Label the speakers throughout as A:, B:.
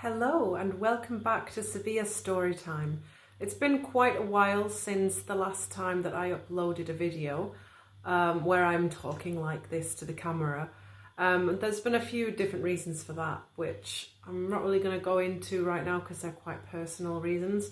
A: Hello and welcome back to Sevilla Storytime. It's been quite a while since the last time that I uploaded a video where I'm talking like this to the camera. There's been a few different reasons for that, which I'm not really going to go into right now because they're quite personal reasons,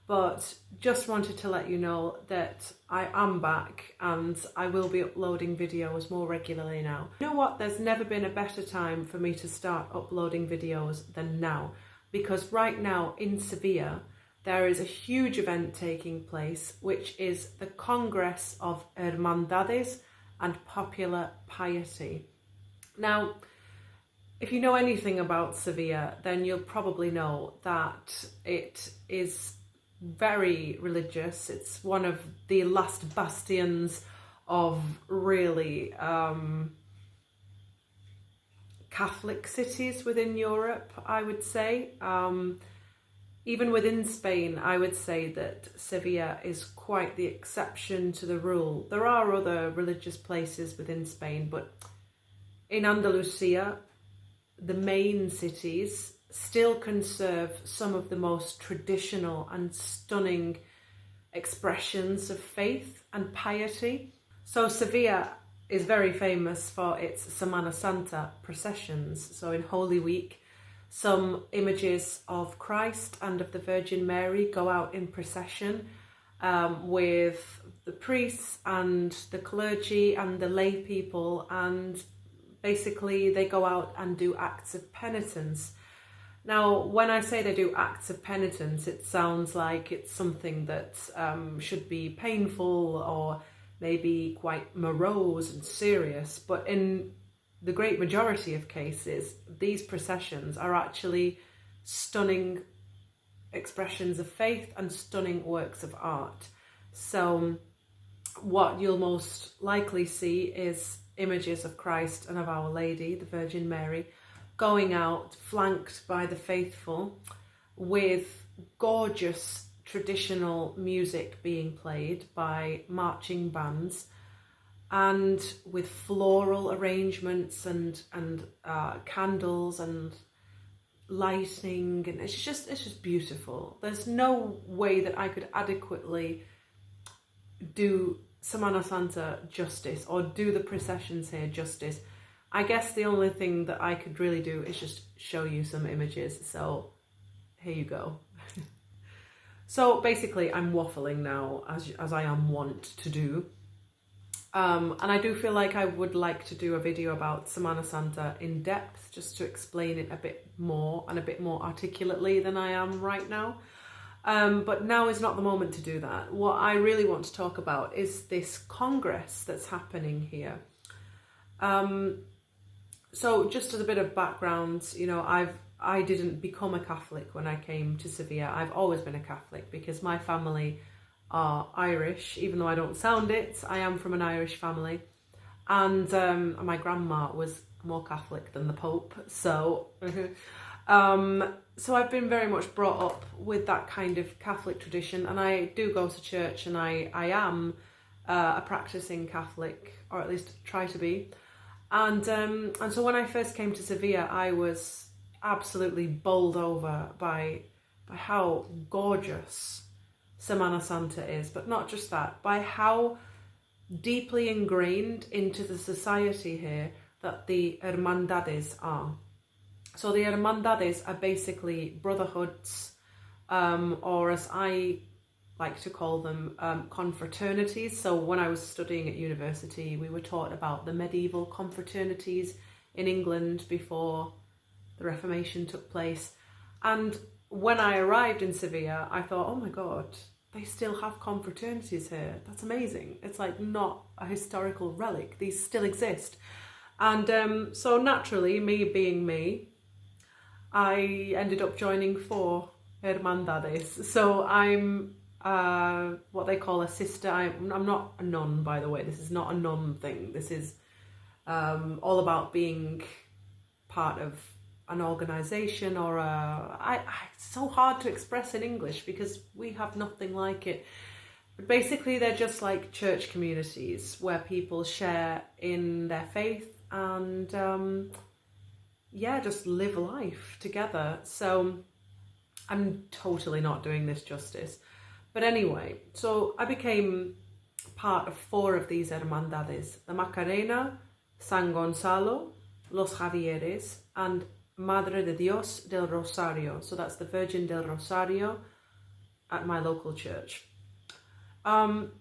A: but just wanted to let you know that I am back and I will be uploading videos more regularly now. You know what? There's never been a better time for me to start uploading videos than now, because right now in Sevilla there is a huge event taking place, which is the Congress of Hermandades and Popular Piety. Now, if you know anything about Sevilla, then you'll probably know that it is very religious. It's one of the last bastions of really Catholic cities within Europe, I would say. Even within Spain, I would say that Sevilla is quite the exception to the rule. There are other religious places within Spain, but in Andalusia, the main cities still conserve some of the most traditional and stunning expressions of faith and piety. So Sevilla is very famous for its Semana Santa processions. So in Holy Week, some images of Christ and of the Virgin Mary go out in procession with the priests and the clergy and the lay people, and basically they go out and do acts of penitence. Now, when I say they do acts of penitence, it sounds like it's something that should be painful or maybe quite morose and serious, but in the great majority of cases, these processions are actually stunning expressions of faith and stunning works of art. So what you'll most likely see is images of Christ and of Our Lady, the Virgin Mary, going out flanked by the faithful with gorgeous traditional music being played by marching bands, and with floral arrangements and candles and lighting, and it's just beautiful. There's no way that I could adequately do Semana Santa justice or do the processions here justice. I guess the only thing that I could really do is just show you some images. So here you go. So basically I'm waffling now, as I am wont to do. And I do feel like I would like to do a video about Semana Santa in depth, just to explain it a bit more and a bit more articulately than I am right now. But now is not the moment to do that. What I really want to talk about is this Congress that's happening here. So just as a bit of background, you know, I didn't become a Catholic when I came to Sevilla. I've always been a Catholic because my family are Irish. Even though I don't sound it, I am from an Irish family. And my grandma was more Catholic than the Pope. So, so I've been very much brought up with that kind of Catholic tradition. And I do go to church, and I am a practicing Catholic, or at least try to be. And so when I first came to Sevilla, I was absolutely bowled over by how gorgeous Semana Santa is, but not just that, by how deeply ingrained into the society here that the Hermandades are. So the Hermandades are basically brotherhoods, or as I like to call them, confraternities. So when I was studying at university, we were taught about the medieval confraternities in England before the Reformation took place. And when I arrived in Sevilla, I thought, oh my God, they still have confraternities here. That's amazing. It's like not a historical relic. These still exist. And so naturally, me being me, I ended up joining 4 Hermandades. So I'm what they call a sister. I'm not a nun, by the way. This is not a nun thing. This is all about being part of an organization, or it's so hard to express in English because we have nothing like it. But basically they're just like church communities where people share in their faith and yeah, just live life together. So I'm totally not doing this justice. But anyway, so I became part of 4 of these hermandades: the Macarena, San Gonzalo, Los Javieres, and Madre de Dios del Rosario. So that's the Virgin del Rosario at my local church. And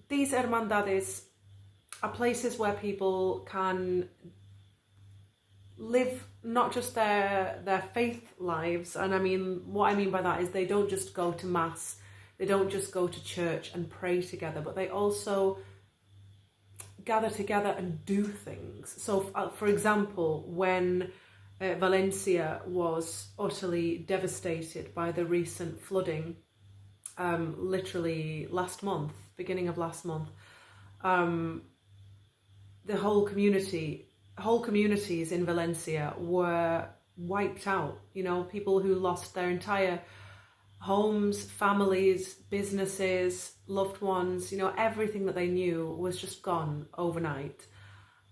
A: these hermandades are places where people can live not just their faith lives. And what I mean by that is they don't just go to mass, they don't just go to church and pray together, but they also gather together and do things. So for example, when Valencia was utterly devastated by the recent flooding, literally beginning of last month, the whole communities in Valencia were wiped out. People who lost their entire homes, families, businesses, loved ones, everything that they knew was just gone overnight.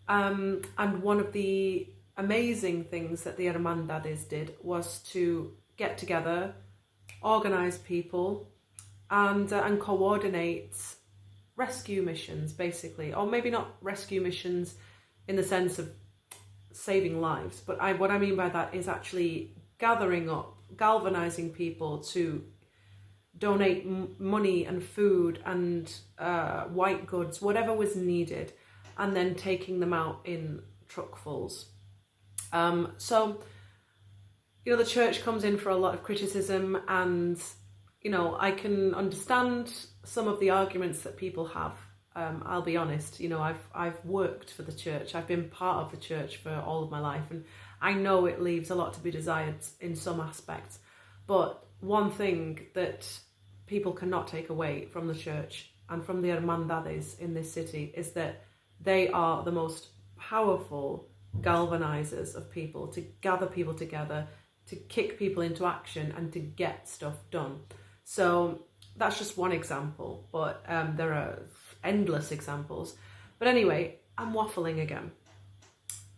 A: And one of the amazing things that the Hermandades did was to get together, organize people, and coordinate rescue missions, basically. Or maybe not rescue missions in the sense of saving lives, but what I mean by that is actually gathering up, galvanizing people to donate money and food and white goods, whatever was needed, and then taking them out in truckfuls. So the church comes in for a lot of criticism, and I can understand some of the arguments that people have. I'll be honest, I've worked for the church. I've been part of the church for all of my life, and I know it leaves a lot to be desired in some aspects. But one thing that people cannot take away from the church and from the hermandades in this city is that they are the most powerful galvanizers of people, to gather people together, to kick people into action, and to get stuff done. So that's just one example, but there are endless examples. But anyway, I'm waffling again.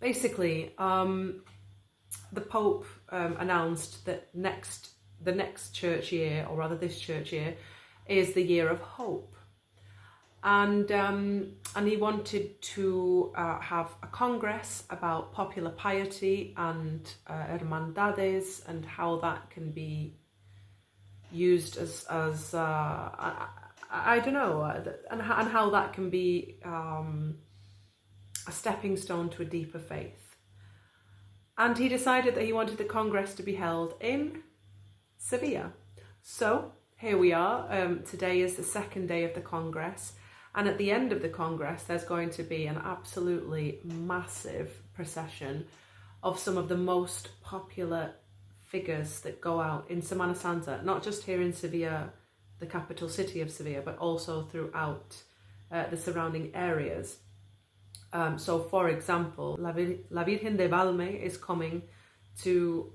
A: Basically, the Pope announced that the next church year, or rather this church year, is the year of hope. And he wanted to have a congress about popular piety and hermandades, and how that can be used as I don't know, and how that can be a stepping stone to a deeper faith. And he decided that he wanted the Congress to be held in Sevilla. So here we are. Today is the second day of the Congress. And at the end of the Congress, there's going to be an absolutely massive procession of some of the most popular figures that go out in Semana Santa, not just here in Sevilla, the capital city of Sevilla, but also throughout the surrounding areas. So, for example, La Virgen de Valme is coming to,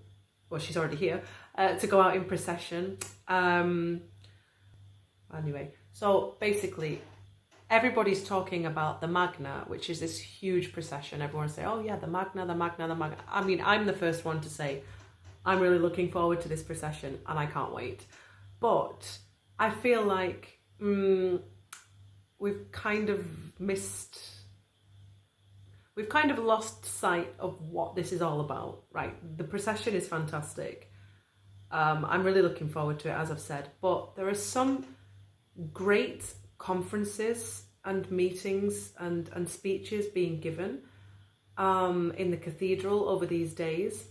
A: well, she's already here, to go out in procession. Anyway, so basically, everybody's talking about the Magna, which is this huge procession. Everyone say, oh yeah, the Magna. I'm the first one to say, I'm really looking forward to this procession and I can't wait. But I feel like we've kind of lost sight of what this is all about, right? The procession is fantastic. I'm really looking forward to it, as I've said. But there are some great conferences and meetings and speeches being given in the cathedral over these days.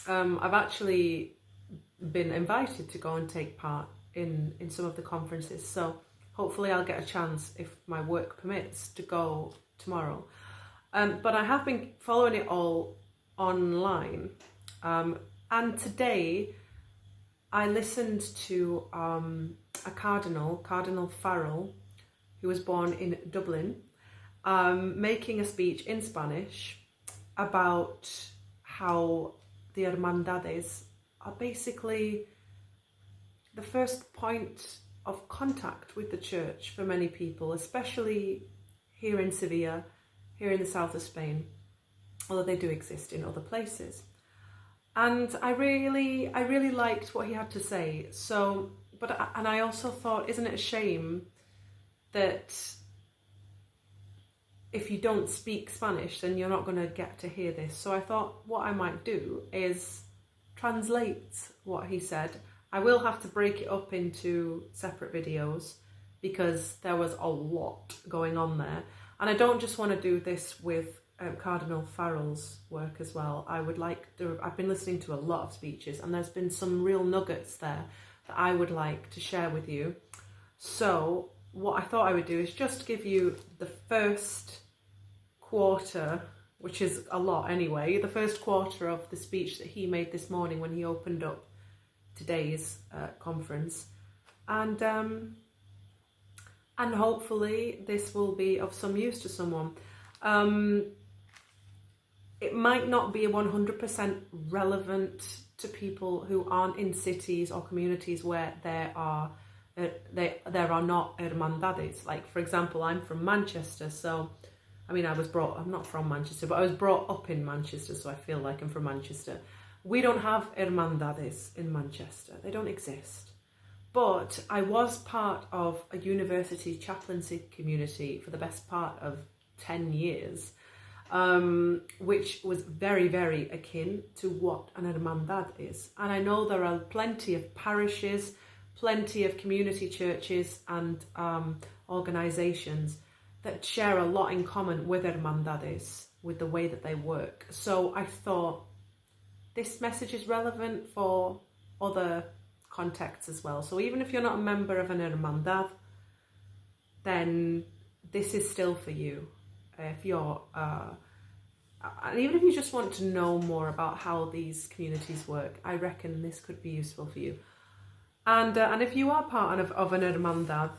A: I've actually been invited to go and take part in some of the conferences, so hopefully I'll get a chance, if my work permits, to go tomorrow. But I have been following it all online, and today I listened to a Cardinal Farrell, who was born in Dublin, making a speech in Spanish about how the Hermandades are basically the first point of contact with the church for many people, especially here in Sevilla, here in the south of Spain. although they do exist in other places. And I really liked what he had to say. So, and I also thought, isn't it a shame that if you don't speak Spanish, then you're not going to get to hear this. So I thought what I might do is translate what he said. I will have to break it up into separate videos because there was a lot going on there. And I don't just want to do this with Cardinal Farrell's work as well. I've been listening to a lot of speeches and there's been some real nuggets there that I would like to share with you. So what I thought I would do is just give you the first quarter, which is a lot anyway, the first quarter of the speech that he made this morning when he opened up today's conference, and hopefully this will be of some use to someone. It might not be 100% relevant to people who aren't in cities or communities where there are not hermandades. Like, for example, I'm from Manchester, so I'm not from Manchester, but I was brought up in Manchester, so I feel like I'm from Manchester. We don't have hermandades in Manchester. They don't exist. But I was part of a university chaplaincy community for the best part of 10 years, which was very, very akin to what an hermandad is. And I know there are plenty of parishes, plenty of community churches and organisations that share a lot in common with hermandades, with the way that they work. So I thought this message is relevant for other contexts as well. So even if you're not a member of an hermandad, then this is still for you. If you're, and even if you just want to know more about how these communities work, I reckon this could be useful for you. And if you are part of an hermandad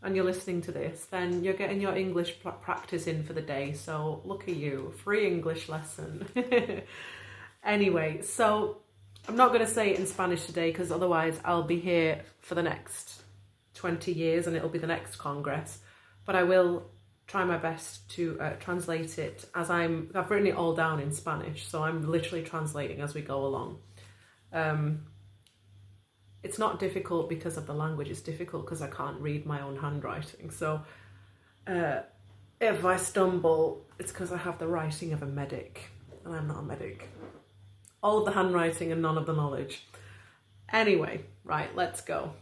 A: and you're listening to this, then you're getting your English practice in for the day. So look at you, free English lesson. Anyway, so I'm not going to say it in Spanish today because otherwise I'll be here for the next 20 years and it'll be the next Congress. But I will try my best to translate it as I've written it all down in Spanish. So I'm literally translating as we go along. It's not difficult because of the language, it's difficult because I can't read my own handwriting. So if I stumble, it's because I have the writing of a medic, and I'm not a medic. All of the handwriting and none of the knowledge. Anyway, right, let's go.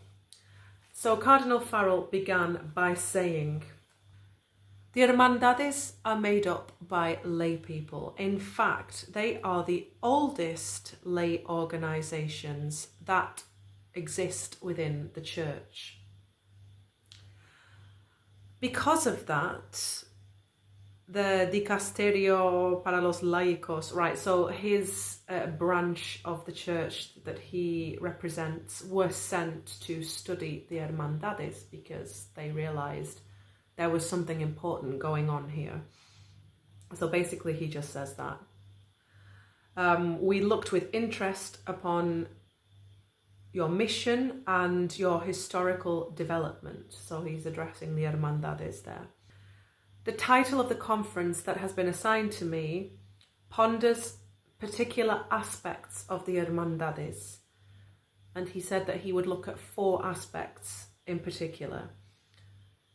A: So Cardinal Farrell began by saying, the hermandades are made up by lay people. In fact, they are the oldest lay organisations that exist within the church. Because of that, the Dicasterio para los Laicos, right, so his branch of the church that he represents were sent to study the hermandades because they realised there was something important going on here. So basically he just says that. We looked with interest upon your mission and your historical development. So he's addressing the hermandades there. The title of the conference that has been assigned to me ponders particular aspects of the hermandades. And he said that he would look at 4 aspects in particular.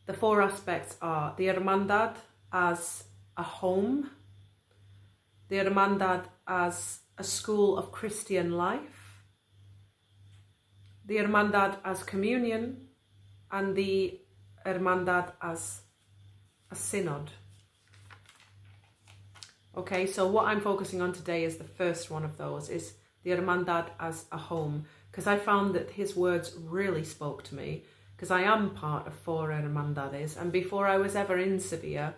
A: The 4 aspects are the hermandad as a home, the hermandad as a school of Christian life, the hermandad as communion, and the hermandad as a synod. Okay, so what I'm focusing on today is the first one of those, is the hermandad as a home, because I found that his words really spoke to me, because I am part of 4 hermandades, and before I was ever in Sevilla,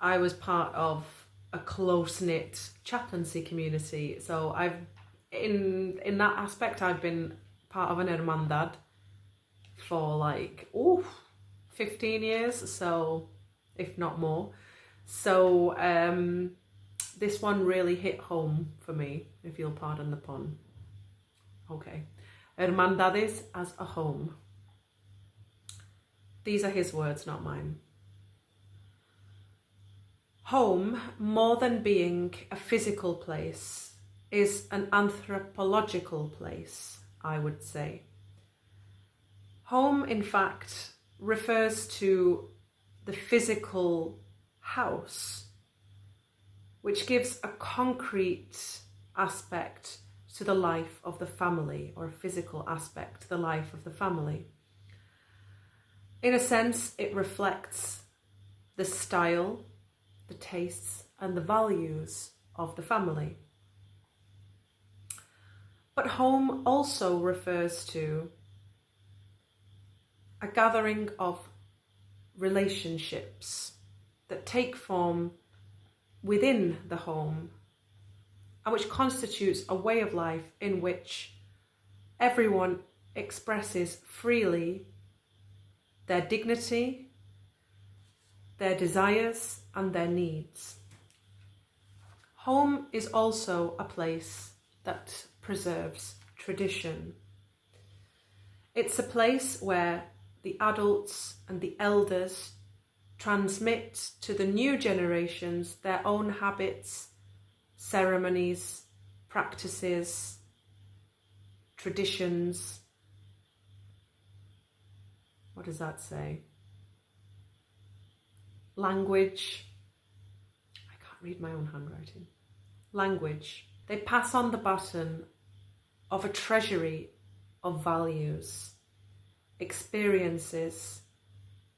A: I was part of a close-knit chaplaincy community. So in that aspect, I've been part of an hermandad for like 15 years, so if not more. So this one really hit home for me, if you'll pardon the pun. Okay, hermandades as a home. These are his words, not mine. Home, more than being a physical place, is an anthropological place, I would say. Home, in fact, refers to the physical house, which gives a concrete aspect to the life of the family, or a physical aspect to the life of the family. In a sense, it reflects the style, the tastes, and the values of the family. But home also refers to a gathering of relationships that take form within the home, and which constitutes a way of life in which everyone expresses freely their dignity, their desires, and their needs. Home is also a place that preserves tradition. It's a place where the adults and the elders transmit to the new generations their own habits, ceremonies, practices, traditions. What does that say? Language. I can't read my own handwriting. Language. They pass on the baton of a treasury of values, experiences,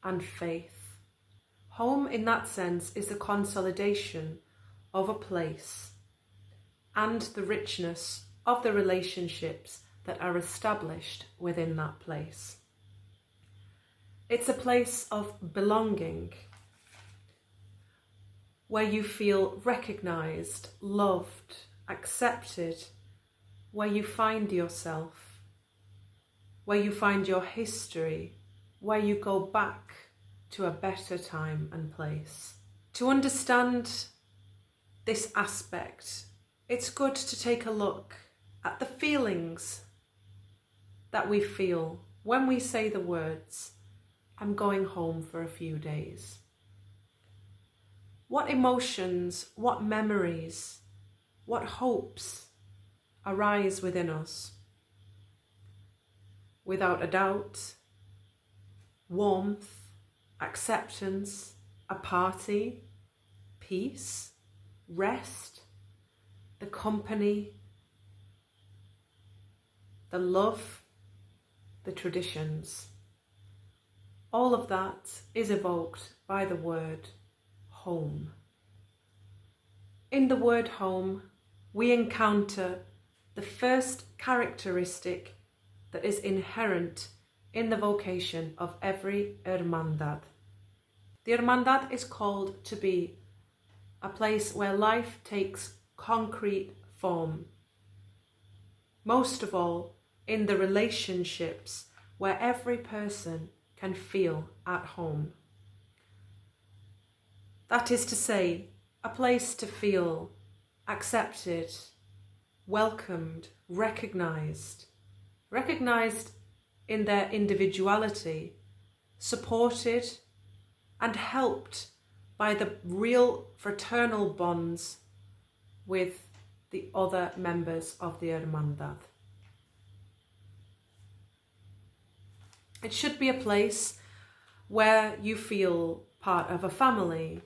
A: and faith. Home, in that sense, is the consolidation of a place and the richness of the relationships that are established within that place. It's a place of belonging, where you feel recognised, loved, accepted, where you find yourself, where you find your history, where you go back to a better time and place. To understand this aspect, it's good to take a look at the feelings that we feel when we say the words, "I'm going home for a few days." What emotions, what memories, what hopes arise within us? Without a doubt, warmth, acceptance, a party, peace, rest, the company, the love, the traditions. All of that is evoked by the word home. In the word home, we encounter the first characteristic that is inherent in the vocation of every hermandad. The hermandad is called to be a place where life takes concrete form. Most of all, in the relationships where every person can feel at home. That is to say, a place to feel accepted, welcomed, recognised in their individuality, supported and helped by the real fraternal bonds with the other members of the hermandad. It should be a place where you feel part of a family,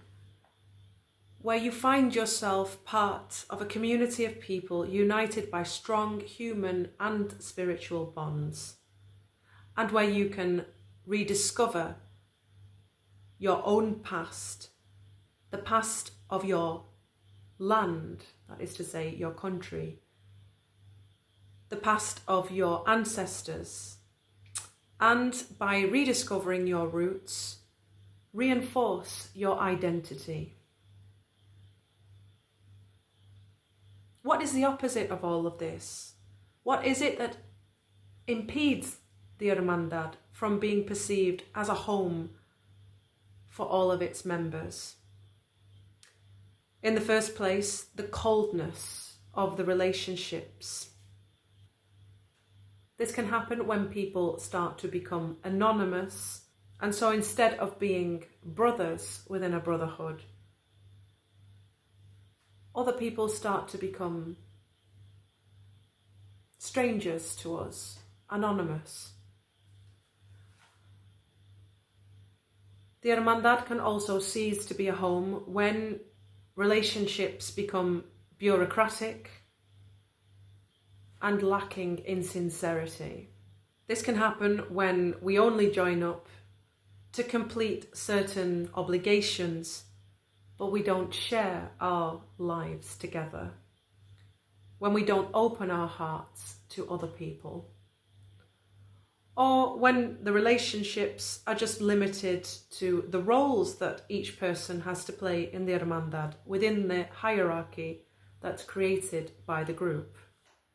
A: where you find yourself part of a community of people united by strong human and spiritual bonds, and where you can rediscover your own past, the past of your land, that is to say, your country, the past of your ancestors, and by rediscovering your roots, reinforce your identity. What is the opposite of all of this? What is it that impedes the hermandad from being perceived as a home for all of its members? In the first place, the coldness of the relationships. This can happen when people start to become anonymous, and so instead of being brothers within a brotherhood, other people start to become strangers to us, anonymous. The Hermandad can also cease to be a home when relationships become bureaucratic and lacking in sincerity. This can happen when we only join up to complete certain obligations, but we don't share our lives together. When we don't open our hearts to other people. Or when the relationships are just limited to the roles that each person has to play in the Hermandad within the hierarchy that's created by the group.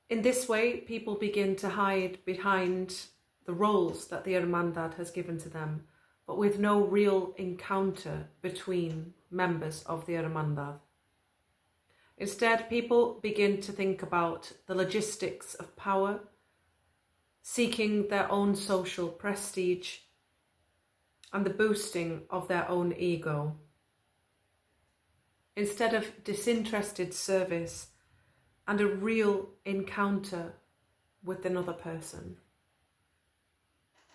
A: In this way, people begin to hide behind the roles that the Hermandad has given to them, but with no real encounter between members of the Hermandad. Instead, people begin to think about the logistics of power, seeking their own social prestige and the boosting of their own ego, instead of disinterested service and a real encounter with another person.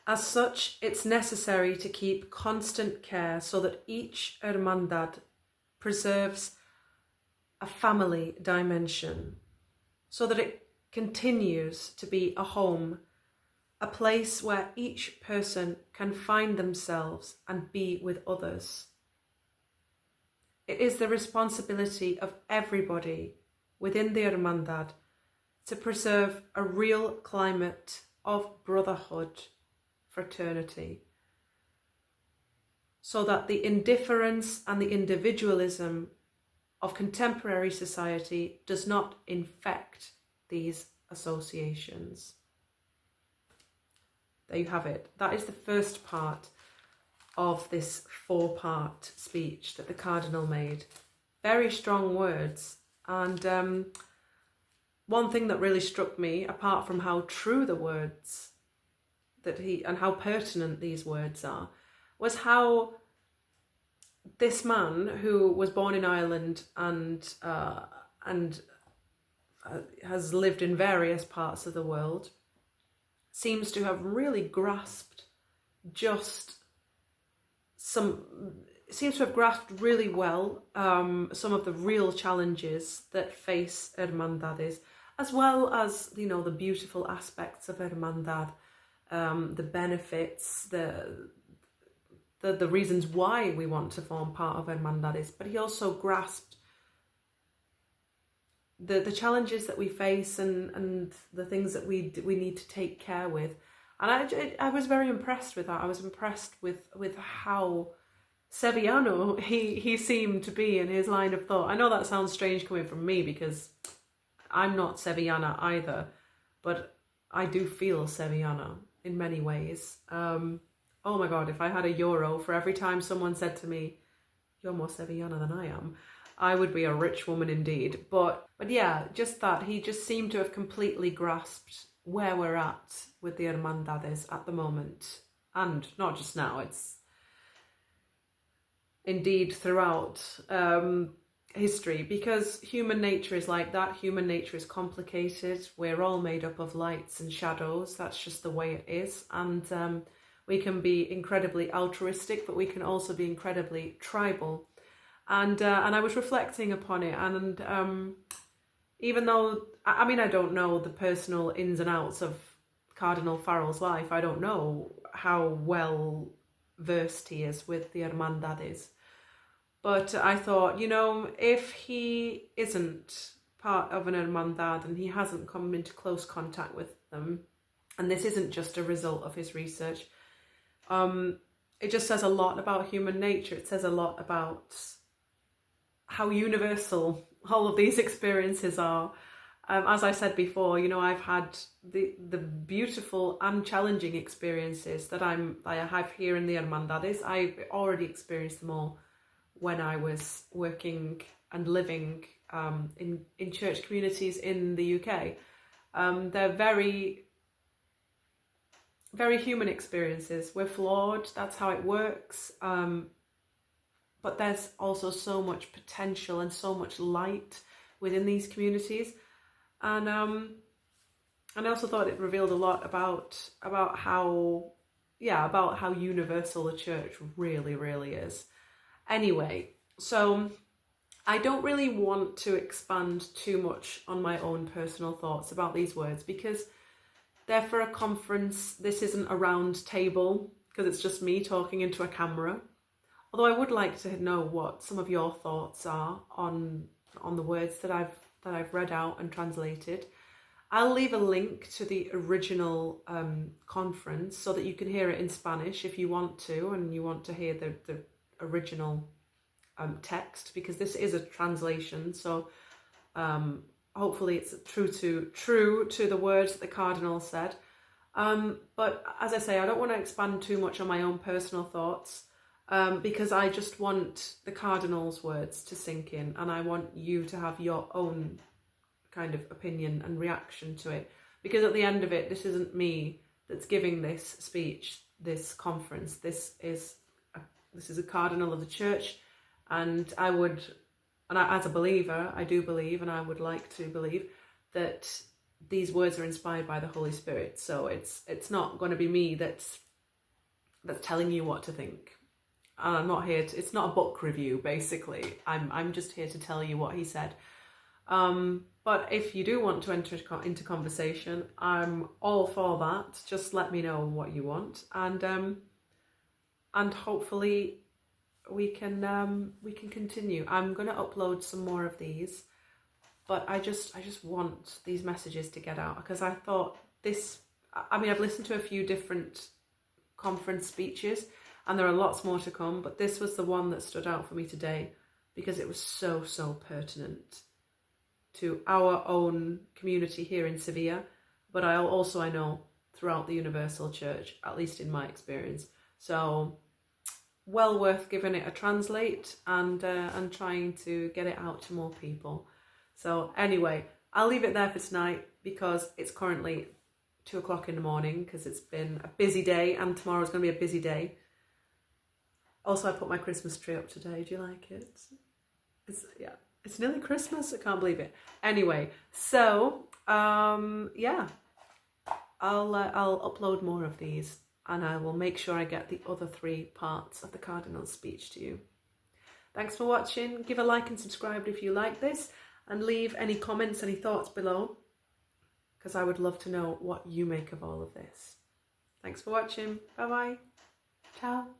A: As such, it's necessary to keep constant care so that each Hermandad preserves a family dimension, so that it continues to be a home, a place where each person can find themselves and be with others. It is the responsibility of everybody within the Hermandad to preserve a real climate of brotherhood, fraternity, so that the indifference and the individualism of contemporary society does not infect these associations. There you have it. That is the first part of this 4-part speech that the Cardinal made. Very strong words. And one thing that really struck me, apart from how true the words that and how pertinent these words are, was how this man, who was born in Ireland and has lived in various parts of the world, seems to have really grasped really well some of the real challenges that face Hermandades, as well as, you know, the beautiful aspects of Hermandad, the benefits, the reasons why we want to form part of Hermandades. But he also grasped the challenges that we face and the things that we need to take care with. And I was very impressed with that. I was impressed with how Sevillano he seemed to be in his line of thought. I know that sounds strange coming from me because I'm not Sevillana either, but I do feel Sevillana in many ways. Oh my God, if I had €1 for every time someone said to me, "You're more Sevillana than I am," I would be a rich woman indeed. But yeah, just that he just seemed to have completely grasped where we're at with the Hermandades at the moment, and not just now. It's indeed throughout history, because human nature is like that. Human nature is complicated. We're all made up of lights and shadows. That's just the way it is. And we can be incredibly altruistic, but we can also be incredibly tribal. And I was reflecting upon it, and even though, I mean, I don't know the personal ins and outs of Cardinal Farrell's life. I don't know how well versed he is with the Hermandades. But I thought, you know, if he isn't part of an Hermandad and he hasn't come into close contact with them, and this isn't just a result of his research, it just says a lot about human nature. It says a lot about how universal all of these experiences are. As I said before, you know, I've had the beautiful and challenging experiences that I have here in the Hermandades. I've already experienced them all when I was working and living in church communities in the UK. They're very, very human experiences. We're flawed, that's how it works. But there's also so much potential and so much light within these communities. And I also thought it revealed a lot about how universal the church really is. Anyway, so I don't really want to expand too much on my own personal thoughts about these words, because they're for a conference. This isn't a round table, because it's just me talking into a camera. Although I would like to know what some of your thoughts are on the words that I've read out and translated. I'll leave a link to the original conference so that you can hear it in Spanish if you want to, and you want to hear the original text, because this is a translation. So hopefully it's true to the words that the Cardinal said. But as I say, I don't want to expand too much on my own personal thoughts, because I just want the Cardinal's words to sink in, and I want you to have your own kind of opinion and reaction to it, because at the end of it, this isn't me that's giving this speech, this conference. This is a Cardinal of the Church, and as a believer, I do believe, and I would like to believe, that these words are inspired by the Holy Spirit. So it's not going to be me that's telling you what to think. I'm not here to, it's not a book review, basically. I'm just here to tell you what he said. But if you do want to enter into conversation, I'm all for that. Just let me know what you want, and hopefully we can continue. I'm going to upload some more of these, but I just want these messages to get out, because I thought this. I mean, I've listened to a few different conference speeches, and there are lots more to come, but this was the one that stood out for me today, because it was so pertinent to our own community here in Sevilla, but I know throughout the Universal Church, at least in my experience. So well worth giving it a translate and trying to get it out to more people. So anyway, I'll leave it there for tonight, because it's currently 2 o'clock in the morning, because it's been a busy day, and tomorrow's going to be a busy day. Also, I put my Christmas tree up today. Do you like it? It's nearly Christmas. I can't believe it. Anyway, so yeah, I'll upload more of these, and I will make sure I get the other 3 parts of the Cardinal's speech to you. Thanks for watching. Give a like and subscribe if you like this, and leave any comments, any thoughts below, because I would love to know what you make of all of this. Thanks for watching. Bye bye. Ciao.